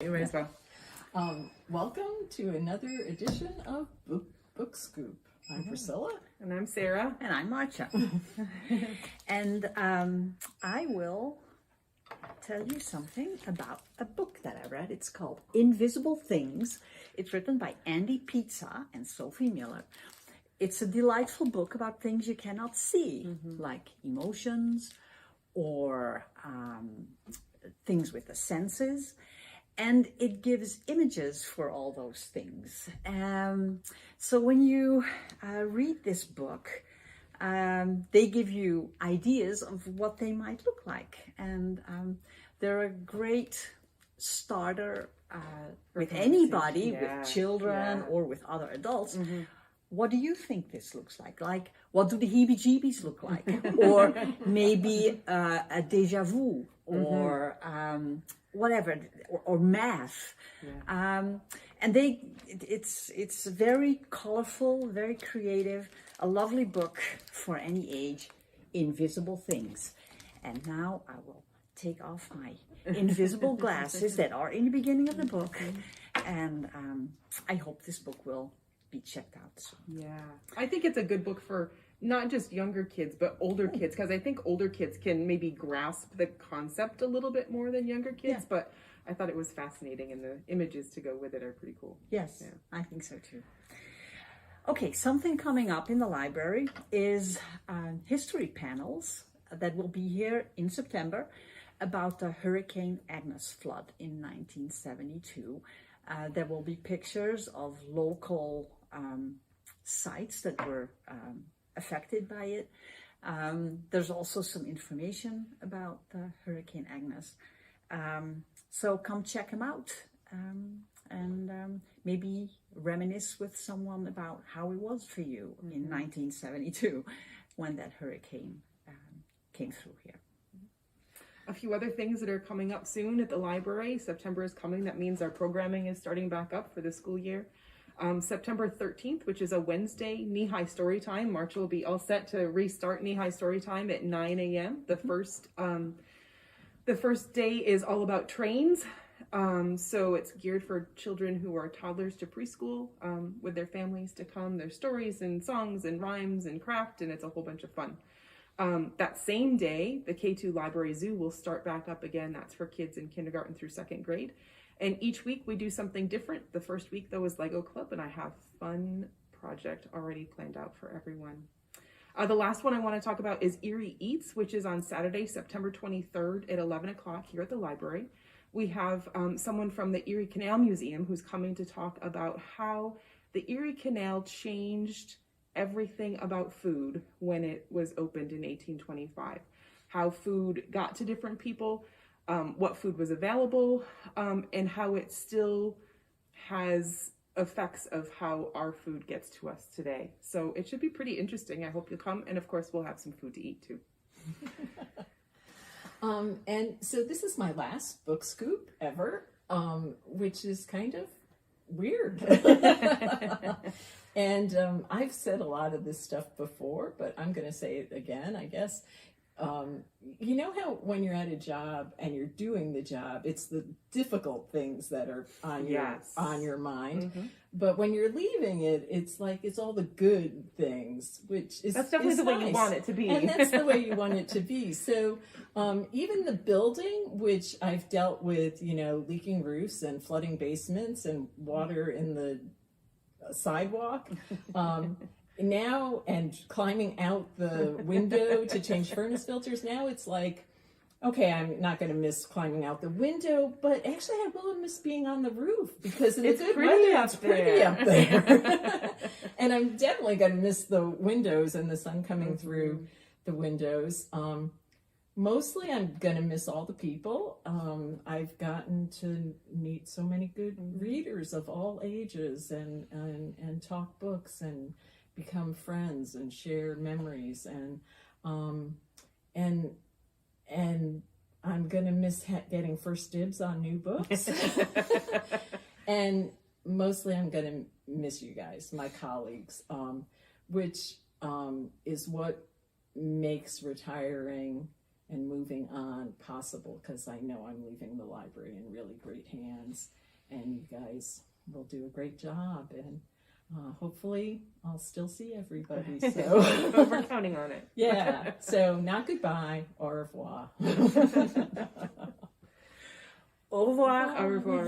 You may as well. Welcome to another edition of Book Scoop. I'm Priscilla. And I'm Sarah. And I'm Marcia. And I will tell you something about a book that I read. It's called Invisible Things. It's written by Andy Pizza and Sophie Miller. It's a delightful book about things you cannot see, like emotions or things with the senses. And it gives images for all those things. So when you read this book, they give you ideas of what they might look like. And they're a great starter with anybody, with children or with other adults. What do you think this looks like? Like, what do the heebie-jeebies look like? Or maybe a déjà vu, or whatever, or math. And it's very colorful, very creative, a lovely book for any age, Invisible Things. And now I will take off my invisible glasses that are in the beginning of the book. And I hope this book will be checked out soon. Yeah. I think it's a good book for not just younger kids, but older kids, because I think older kids can maybe grasp the concept a little bit more than younger kids, but I thought it was fascinating, and the images to go with it are pretty cool. Yes, I think so too. Okay, something coming up in the library is history panels that will be here in September about the Hurricane Agnes flood in 1972. There will be pictures of local sites that were affected by it. There's also some information about Hurricane Agnes. So come check them out and maybe reminisce with someone about how it was for you in 1972 when that hurricane came through here. A few other things that are coming up soon at the library. September is coming. That means our programming is starting back up for the school year. September 13th, which is a Wednesday, Knee-High Storytime. Marcia will be all set to restart Knee-High Storytime at 9 a.m. The first day is all about trains. So it's geared for children who are toddlers to preschool with their families to come. There's stories and songs and rhymes and craft, and it's a whole bunch of fun. That same day, the K2 Library Zoo will start back up again. That's for kids in kindergarten through second grade. And each week we do something different. The first week, though, is Lego Club, and I have a fun project already planned out for everyone. The last one I want to talk about is Erie Eats, which is on Saturday, September 23rd at 11 o'clock here at the library. We have someone from the Erie Canal Museum who's coming to talk about how the Erie Canal changed everything about food when it was opened in 1825. How food got to different people, what food was available, and how it still has effects of how our food gets to us today. So it should be pretty interesting. I hope you'll come. And of course, we'll have some food to eat too. And so this is my last book scoop ever, which is kind of weird. And I've said a lot of this stuff before, but I'm going to say it again, I guess. You know how when you're at a job and you're doing the job, it's the difficult things that are on your mind. But when you're leaving it, it's like it's all the good things, which is that's definitely the way you want it to be. And that's the way you want it to be. So even the building, which I've dealt with, leaking roofs and flooding basements and water in the sidewalk. Now, and climbing out the window to change furnace filters, now it's like, okay, I'm not going to miss climbing out the window, but actually I will miss being on the roof because in the good weather, it's pretty up there. And I'm definitely going to miss the windows and the sun coming through the windows. Mostly I'm going to miss all the people. I've gotten to meet so many good readers of all ages and talk books and become friends and share memories, and I'm gonna miss getting first dibs on new books. And mostly I'm gonna miss you guys, my colleagues, which is what makes retiring and moving on possible, because I know I'm leaving the library in really great hands, and you guys will do a great job, and hopefully I'll still see everybody. So But we're counting on it. yeah, so not goodbye, au revoir. Au revoir. Au revoir.